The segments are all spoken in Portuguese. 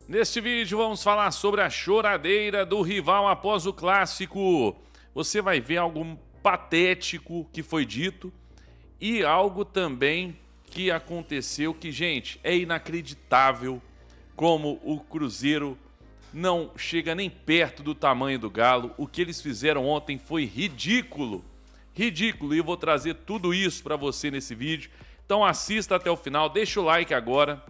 Neste vídeo vamos falar sobre a choradeira do rival após o clássico. Você vai ver algo patético que foi dito e algo também que aconteceu que, gente, é inacreditável como o Cruzeiro não chega nem perto do tamanho do Galo. O que eles fizeram ontem foi ridículo. Ridículo, e eu vou trazer tudo isso para você nesse vídeo. Então assista até o final, deixa o like agora.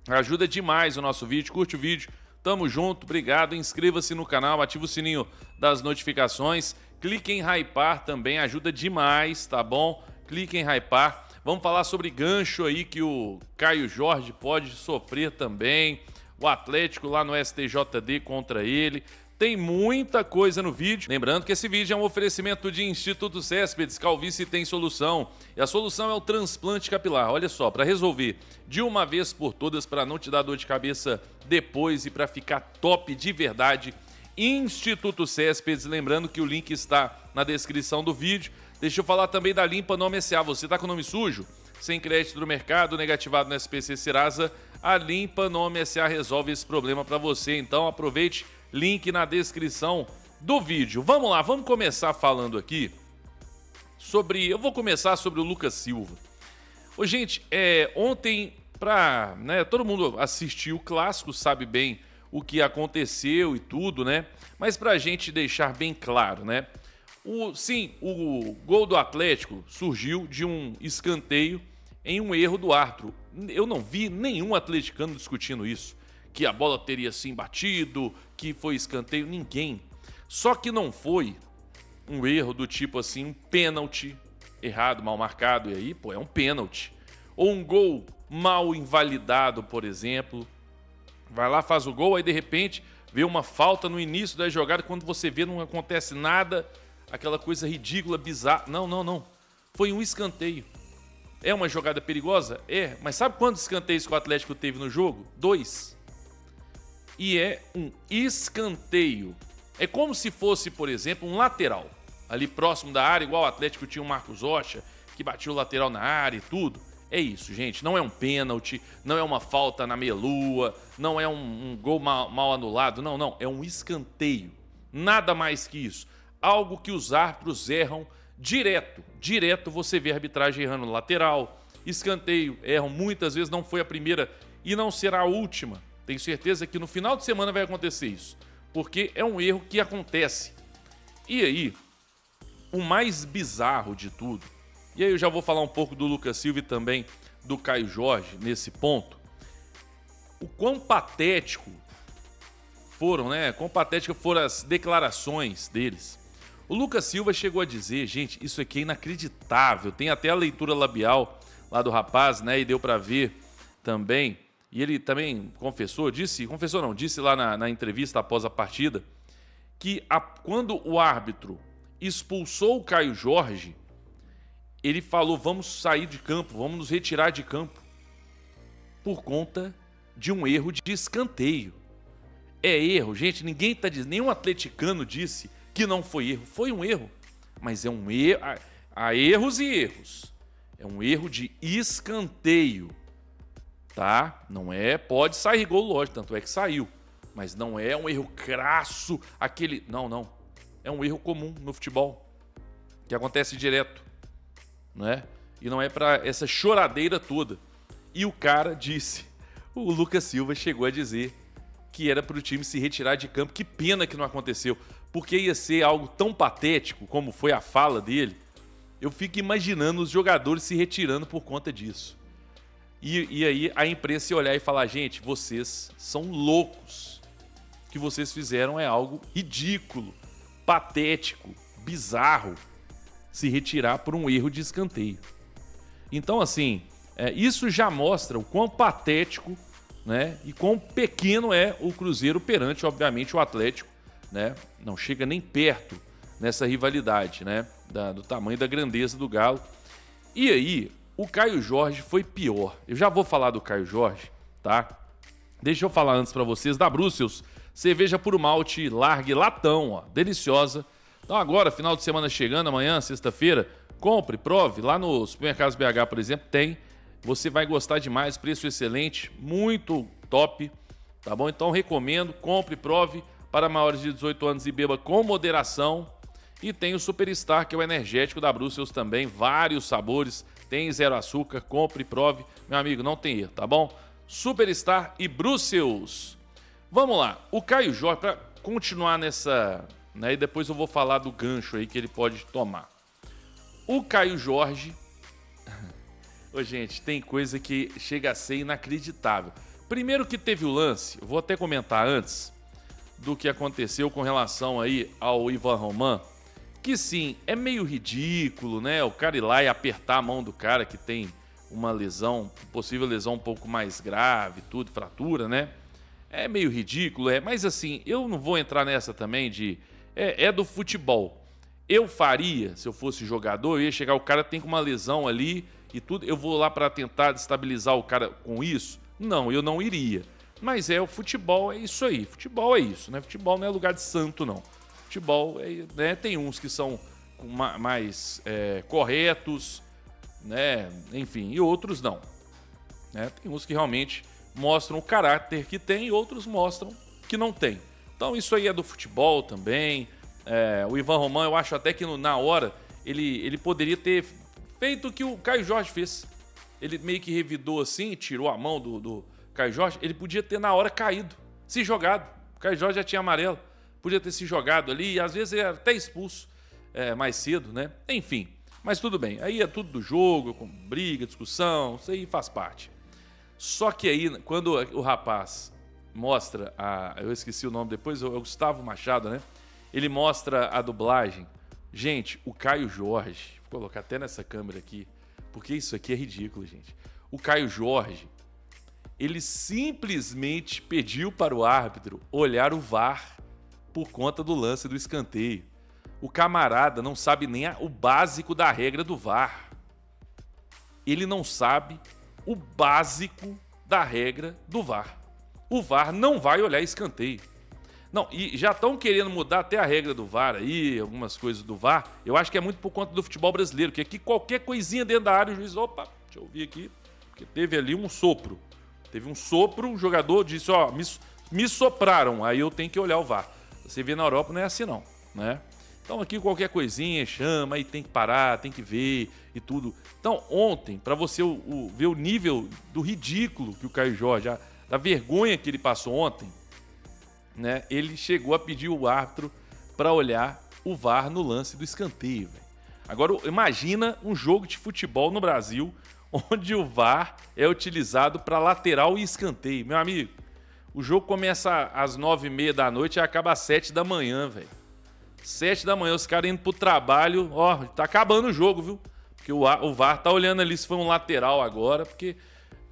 Ajuda demais o nosso vídeo, curte o vídeo, tamo junto, obrigado, inscreva-se no canal, ativa o sininho das notificações, clique em hypar também, ajuda demais, tá bom? Clique em hypar, vamos falar sobre gancho aí que o Caio Jorge pode sofrer também, o Atlético lá no STJD contra ele, tem muita coisa no vídeo. Lembrando que esse vídeo é um oferecimento de Instituto Céspedes, calvície tem solução. E a solução é o transplante capilar. Olha só, para resolver de uma vez por todas, para não te dar dor de cabeça depois e para ficar top de verdade, Instituto Céspedes. Lembrando que o link está na descrição do vídeo. Deixa eu falar também da Limpa Nome SA. Você está com o nome sujo? Sem crédito no mercado, negativado no SPC Serasa, a Limpa Nome SA resolve esse problema para você. Então aproveite. Link na descrição do vídeo. Vamos lá, vamos começar falando aqui sobre... Eu vou começar sobre o Lucas Silva. Ô, gente, ontem, todo mundo assistiu o clássico, sabe bem o que aconteceu e tudo, né? Mas pra gente deixar bem claro, né? O gol do Atlético surgiu de um escanteio em um erro do árbitro. Eu não vi nenhum atleticano discutindo isso. Que a bola teria sim batido, que foi escanteio, ninguém. Só que não foi um erro do tipo assim, um pênalti errado, mal marcado, e aí, pô, é um pênalti. Ou um gol mal invalidado, por exemplo. Vai lá, faz o gol, aí de repente vê uma falta no início da jogada, quando você vê não acontece nada, aquela coisa ridícula, bizarra. Não. Foi um escanteio. É uma jogada perigosa? É, mas sabe quantos escanteios que o Atlético teve no jogo? 2. E é um escanteio. É como se fosse, por exemplo, um lateral. Ali próximo da área, igual o Atlético tinha o Marcos Rocha, que batia o lateral na área e tudo. É isso, gente. Não é um pênalti, não é uma falta na meia-lua, não é um gol mal anulado. Não. É um escanteio. Nada mais que isso. Algo que os árbitros erram direto. Direto você vê a arbitragem errando no lateral. Escanteio, erram muitas vezes, não foi a primeira e não será a última. Tenho certeza que no final de semana vai acontecer isso, porque é um erro que acontece. E aí, o mais bizarro de tudo, e aí eu já vou falar um pouco do Lucas Silva e também do Caio Jorge nesse ponto, o quão patético foram, né? Quão patéticas foram as declarações deles. O Lucas Silva chegou a dizer, gente, isso aqui é inacreditável, tem até a leitura labial lá do rapaz, né? E deu para ver também. E ele também disse lá na entrevista após a partida, que quando o árbitro expulsou o Caio Jorge, ele falou, vamos sair de campo, vamos nos retirar de campo, por conta de um erro de escanteio. É erro, gente, ninguém está dizendo, nenhum atleticano disse que não foi erro, foi um erro, mas é um erro, há erros e erros, é um erro de escanteio. Tá? Não é, pode sair gol, lógico, tanto é que saiu, mas não é um erro crasso, aquele, não, é um erro comum no futebol, que acontece direto, né? E não é para essa choradeira toda. E o cara disse, o Lucas Silva chegou a dizer que era para o time se retirar de campo, que pena que não aconteceu, porque ia ser algo tão patético como foi a fala dele, eu fico imaginando os jogadores se retirando por conta disso. E aí a imprensa ia olhar e falar, gente, vocês são loucos. O que vocês fizeram é algo ridículo, patético, bizarro, se retirar por um erro de escanteio. Então, assim, isso já mostra o quão patético, né, e quão pequeno é o Cruzeiro perante, obviamente, o Atlético, né? Não chega nem perto nessa rivalidade, né, do tamanho e da grandeza do Galo. E aí, o Caio Jorge foi pior. Eu já vou falar do Caio Jorge, tá? Deixa eu falar antes pra vocês da Brussels. Cerveja puro malte, largue latão, ó, deliciosa. Então agora, final de semana chegando, amanhã, sexta-feira, compre, prove. Lá no Supermercados BH, por exemplo, tem. Você vai gostar demais, preço excelente, muito top. tá bom? Então recomendo, compre, prove para maiores de 18 anos e beba com moderação. E tem o Superstar, que é o energético da Brussels também, vários sabores, tem zero açúcar, compre, prove, meu amigo, não tem erro, tá bom? Superstar e Brussels. Vamos lá, o Caio Jorge, para continuar nessa, né, e depois eu vou falar do gancho aí que ele pode tomar. O Caio Jorge, ô gente, tem coisa que chega a ser inacreditável. Primeiro que teve o lance, eu vou até comentar antes do que aconteceu com relação aí ao Ivan Roman, que sim, é meio ridículo, né? O cara ir lá e apertar a mão do cara que tem uma lesão, possível lesão um pouco mais grave, tudo, fratura, né? É meio ridículo, mas assim, eu não vou entrar nessa também de... É do futebol. Eu faria, se eu fosse jogador, eu ia chegar, o cara tem com uma lesão ali e tudo, eu vou lá para tentar destabilizar o cara com isso? Não, eu não iria. Mas o futebol é isso aí, futebol é isso, né? Futebol não é lugar de santo, não. Futebol, né, tem uns que são mais corretos, né, enfim, e outros não. Né? Tem uns que realmente mostram o caráter que tem e outros mostram que não tem. Então isso aí é do futebol também. O Ivan Roman, eu acho até que na hora ele poderia ter feito o que o Caio Jorge fez. Ele meio que revidou assim, tirou a mão do Caio Jorge. Ele podia ter na hora caído, se jogado. O Caio Jorge já tinha amarelo. Podia ter se jogado ali e às vezes era até expulso mais cedo, né? Enfim, mas tudo bem. Aí é tudo do jogo, com briga, discussão, isso aí faz parte. Só que aí, quando o rapaz mostra eu esqueci o nome depois, é o Gustavo Machado, né? Ele mostra a dublagem. Gente, o Caio Jorge, vou colocar até nessa câmera aqui, porque isso aqui é ridículo, gente. O Caio Jorge, ele simplesmente pediu para o árbitro olhar o VAR por conta do lance do escanteio. O camarada não sabe nem o básico da regra do VAR. Ele não sabe o básico da regra do VAR. O VAR não vai olhar escanteio. Não, e já estão querendo mudar até a regra do VAR aí, algumas coisas do VAR. Eu acho que é muito por conta do futebol brasileiro, que aqui qualquer coisinha dentro da área, o juiz, opa, deixa eu ouvir aqui, porque teve ali um sopro. Teve um sopro, o jogador disse, ó, me sopraram, aí eu tenho que olhar o VAR. Você vê na Europa não é assim não, né? Então aqui qualquer coisinha chama, aí tem que parar, tem que ver e tudo. Então ontem, para você ver o nível do ridículo que o Caio Jorge, da vergonha que ele passou ontem, né? Ele chegou a pedir o árbitro para olhar o VAR no lance do escanteio, véio. Agora imagina um jogo de futebol no Brasil onde o VAR é utilizado para lateral e escanteio. Meu amigo, o jogo começa às 9h30 da noite e acaba às 7 da manhã, velho. 7 da manhã, os caras indo pro trabalho, ó, tá acabando o jogo, viu? Porque o VAR tá olhando ali se foi um lateral agora, porque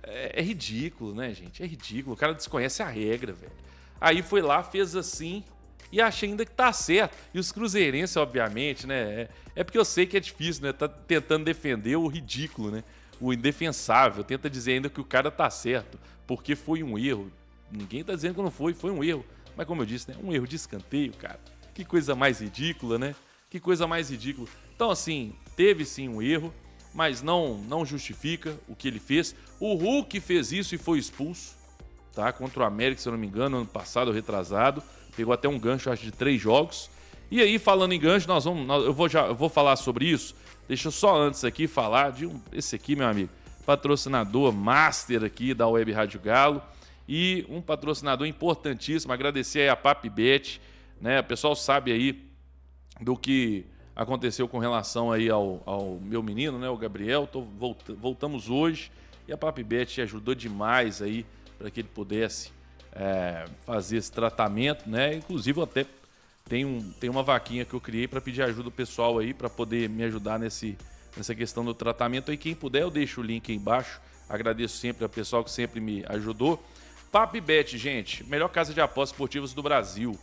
é ridículo, né, gente? É ridículo, o cara desconhece a regra, velho. Aí foi lá, fez assim e achei ainda que tá certo. E os cruzeirenses, obviamente, né? É porque eu sei que é difícil, né? Tá tentando defender o ridículo, né? O indefensável. Tenta dizer ainda que o cara tá certo, porque foi um erro. Ninguém tá dizendo que não foi um erro. Mas como eu disse, né? Um erro de escanteio, cara. Que coisa mais ridícula, né? Que coisa mais ridícula. Então, assim, teve sim um erro, mas não justifica o que ele fez. O Hulk fez isso e foi expulso, tá? Contra o América, se eu não me engano, ano passado, retrasado. Pegou até um gancho, acho, de 3 jogos. E aí, falando em gancho, eu vou falar sobre isso. Deixa eu só antes aqui falar de esse aqui, meu amigo, patrocinador master aqui da Web Rádio Galo e um patrocinador importantíssimo. Agradecer aí a PapBet, né? O pessoal sabe aí do que aconteceu com relação aí ao meu menino, né? O Gabriel. Voltamos hoje e a PapBet ajudou demais aí para que ele pudesse fazer esse tratamento, né? Inclusive, eu até tem uma vaquinha que eu criei para pedir ajuda do pessoal aí, para poder me ajudar nessa questão do tratamento. Aí, quem puder, eu deixo o link aí embaixo. Agradeço sempre ao pessoal que sempre me ajudou. PapBet, gente, melhor casa de apostas esportivas do Brasil,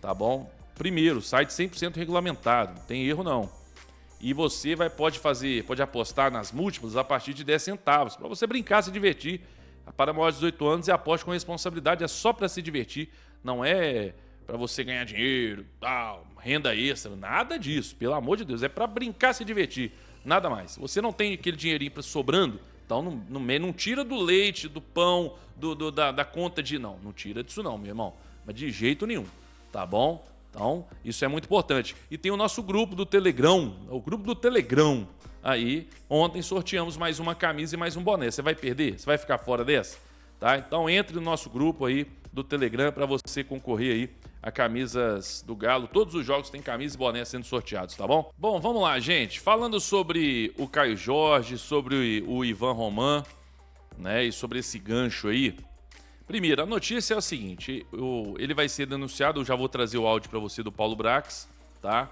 tá bom? Primeiro, site 100% regulamentado, não tem erro não. E você pode apostar nas múltiplas a partir de 10 centavos, para você brincar, se divertir. Para maiores de 18 anos e aposte com responsabilidade, é só para se divertir, não é para você ganhar dinheiro, tal, renda extra, nada disso, pelo amor de Deus, é para brincar, se divertir, nada mais. Você não tem aquele dinheirinho sobrando, Então não tira do leite, do pão, da conta de... Não tira disso não, meu irmão. Mas de jeito nenhum, tá bom? Então, isso é muito importante. E tem o nosso grupo do Telegram, o grupo do Telegram. Aí, ontem sorteamos mais uma camisa e mais um boné. Você vai perder? Você vai ficar fora dessa? Tá? Então, entre no nosso grupo aí do Telegram para você concorrer aí a camisas do Galo. Todos os jogos têm camisa e boné sendo sorteados, tá bom? Bom, vamos lá, gente. Falando sobre o Caio Jorge, sobre o Ivan Roman, né, e sobre esse gancho aí. Primeiro, a notícia é o seguinte, ele vai ser denunciado, eu já vou trazer o áudio para você do Paulo Brax, tá?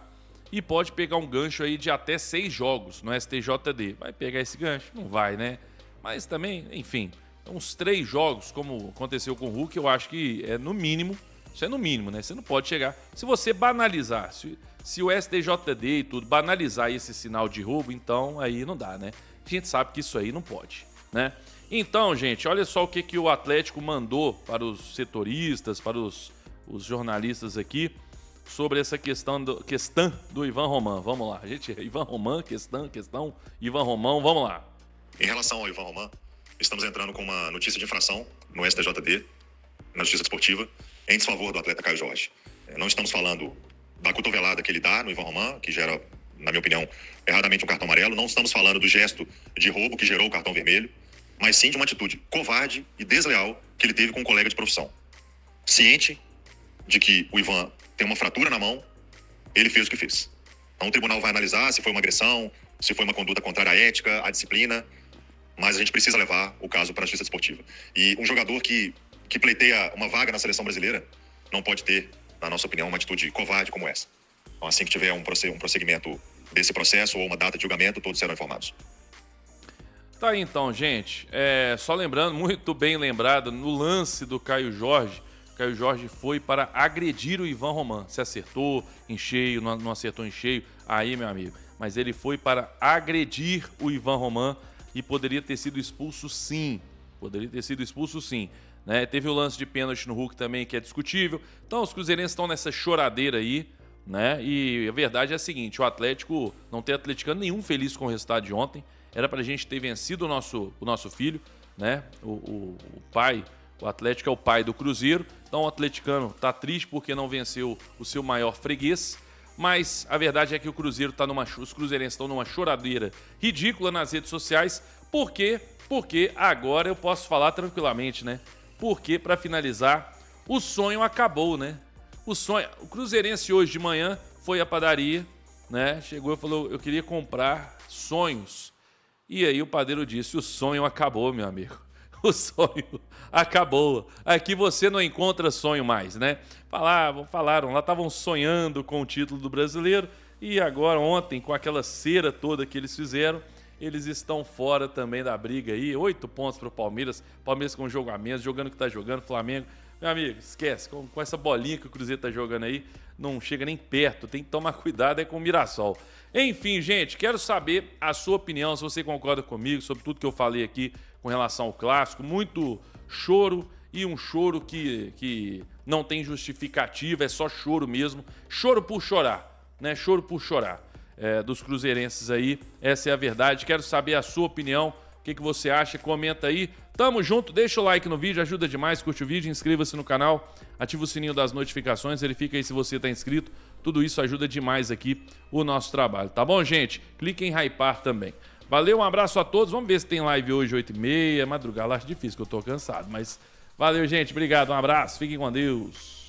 E pode pegar um gancho aí de até 6 jogos no STJD. Vai pegar esse gancho? Não vai, né? Mas também, enfim, uns 3 jogos, como aconteceu com o Hulk, eu acho que é no mínimo. Isso é no mínimo, né? Você não pode chegar... Se você banalizar, se o STJD e tudo banalizar esse sinal de roubo, então aí não dá, né? A gente sabe que isso aí não pode, né? Então, gente, olha só o que o Atlético mandou para os setoristas, para os jornalistas aqui, sobre essa questão do Ivan Roman. Vamos lá, gente. Ivan Roman, questão, Ivan Roman, vamos lá. Em relação ao Ivan Roman, estamos entrando com uma notícia de infração no STJD, na Justiça Desportiva, em desfavor do atleta Caio Jorge. Não estamos falando da cotovelada que ele dá no Ivan Roman, que gera, na minha opinião, erradamente um cartão amarelo. Não estamos falando do gesto de roubo que gerou o cartão vermelho, mas sim de uma atitude covarde e desleal que ele teve com um colega de profissão. Ciente de que o Ivan tem uma fratura na mão, ele fez o que fez. Então o tribunal vai analisar se foi uma agressão, se foi uma conduta contrária à ética, à disciplina, mas a gente precisa levar o caso para a Justiça Desportiva. E um jogador que pleiteia uma vaga na seleção brasileira não pode ter, na nossa opinião, uma atitude covarde como essa. Então, assim que tiver um prosseguimento desse processo ou uma data de julgamento, todos serão informados. Tá aí então, gente. Só lembrando, muito bem lembrado, no lance do Caio Jorge, o Caio Jorge foi para agredir o Ivan Roman. Se acertou em cheio, não acertou em cheio, aí, meu amigo. Mas ele foi para agredir o Ivan Roman e poderia ter sido expulso sim. Né? Teve o lance de pênalti no Hulk também, que é discutível. Então, os cruzeirenses estão nessa choradeira aí, né? E a verdade é a seguinte, o Atlético não tem atleticano nenhum feliz com o resultado de ontem. Era pra gente ter vencido o nosso filho, né? O pai, o Atlético é o pai do Cruzeiro. Então o atleticano tá triste porque não venceu o seu maior freguês. Mas a verdade é que os cruzeirenses estão numa choradeira ridícula nas redes sociais. Por quê? Porque agora eu posso falar tranquilamente, né? Porque, para finalizar, o sonho acabou, né? O cruzeirense hoje de manhã foi à padaria, né? Chegou e falou, eu queria comprar sonhos. E aí o padeiro disse, o sonho acabou, meu amigo. O sonho acabou. Aqui você não encontra sonho mais, né? Falaram, lá estavam sonhando com o título do brasileiro e agora ontem, com aquela cera toda que eles fizeram, eles estão fora também da briga aí. 8 pontos para o Palmeiras. Palmeiras com um jogo a menos, jogando o que está jogando, Flamengo. Meu amigo, esquece, com essa bolinha que o Cruzeiro tá jogando aí, não chega nem perto, tem que tomar cuidado com o Mirassol. Enfim, gente, quero saber a sua opinião, se você concorda comigo sobre tudo que eu falei aqui com relação ao clássico. Muito choro e um choro que não tem justificativa, é só choro mesmo. Choro por chorar, né? Choro por chorar dos cruzeirenses aí, essa é a verdade. Quero saber a sua opinião. O que você acha? Comenta aí. Tamo junto, deixa o like no vídeo, ajuda demais, curte o vídeo, inscreva-se no canal, ativa o sininho das notificações, verifica aí se você tá inscrito. Tudo isso ajuda demais aqui o nosso trabalho, tá bom, gente? Clique em hypar também. Valeu, um abraço a todos. Vamos ver se tem live hoje, 8h30, madrugada. Acho difícil, que eu tô cansado, mas valeu, gente. Obrigado, um abraço, fiquem com Deus.